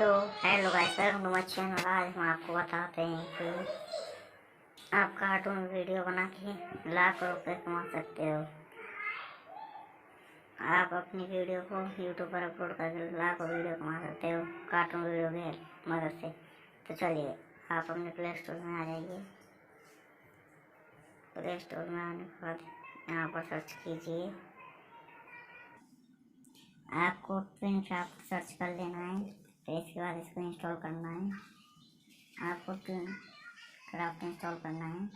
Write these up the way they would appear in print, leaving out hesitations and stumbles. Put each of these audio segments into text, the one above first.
तो hello guys, welcome to my channel. आज हम आपको बताते हैं कि आप कार्टून वीडियो बना के लाख रुपए कमा सकते हो। आप अपनी वीडियो को यूट्यूब पर अपलोड करके लाखों वीडियो कमा सकते हो कार्टून वीडियो की मदद से। तो चलिए आप अपने प्ले स्टोर में आ जाइए। प्ले स्टोर में आने के बाद यहाँ पर सर्च कीजिए। आपको पिन क्राफ्ट सर्च कर लेना है, फिर इसके बाद इसको इंस्टॉल करना है। आपको पिन क्राफ्ट इंस्टॉल करना है।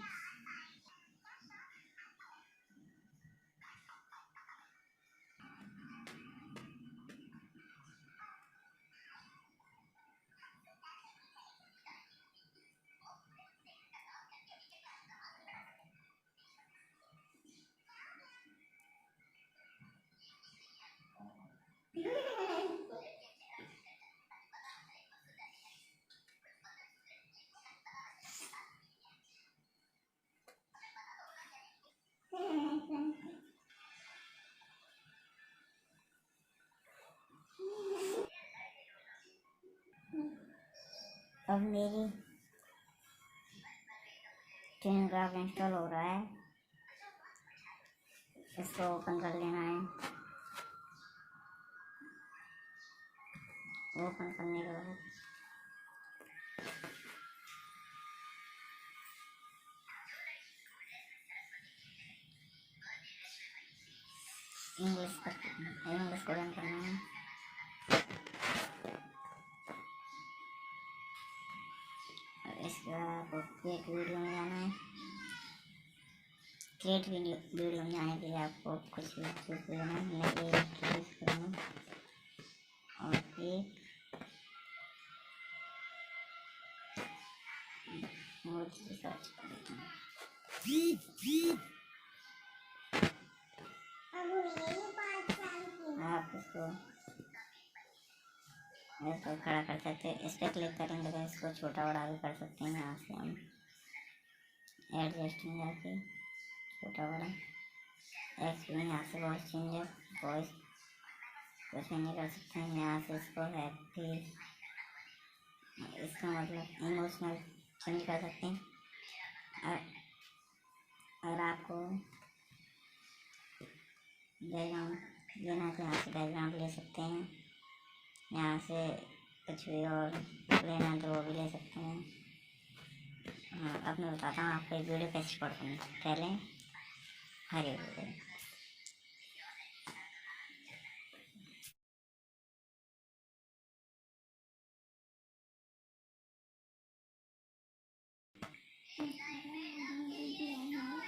अब मेरी पिन क्राफ्ट इंस्टॉल हो रहा है, इसको ओपन कर लेना है। ओपन करने के बाद इंग्लिश को रन करना है। इसके बाद आपको क्रिएट वीडियो में जाना है। क्रिएट वीडियो में जाने के लिए आपको कुछ भी चूज करना है। मैं ये चूज करूँगा और एक सर्च करूँगा। आप इसको खड़ा कर सकते हैं। इस पर क्लिक करेंगे तो इसको छोटा बड़ा भी कर सकते हैं। यहाँ से हम एडजस्ट में जाके छोटा बड़ा एक्सपीरियंस यहाँ से वॉइस चेंजर वॉइस कुछ नहीं कर सकते हैं। यहाँ से इसको हैप्पी इसका मतलब इमोशनल चेंज कर सकते हैं। और आपको बैकग्राउंड लेना तो यहाँ से बैकग्राउंड ले सकते हैं। यहाँ से कुछ भी और लेना है तो वो भी ले सकते हैं। हाँ, अब मैं बताता हूँ आपको एक वीडियो कैसे रिकॉर्ड करनी है। पहले हरे वीडियो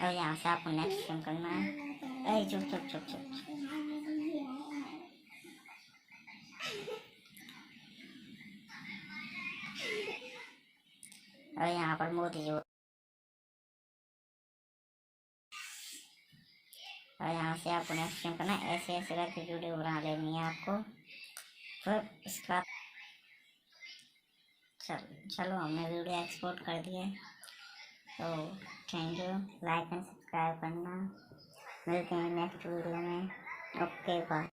और यहाँ से आपको नेक्स्ट फ्रेम करना है। अरे चुप चुप चुप चुप और यहाँ पर मोदी जो और यहाँ से आपको नेक्स्ट फ्रेम करना है। ऐसे ऐसे करके वीडियो बना लेनी है आपको। फिर इसका चलो हमने वीडियो एक्सपोर्ट कर दिया। तो thank you, like and subscribe करना। मिलते हैं नेक्स्ट वीडियो में। Okay bye.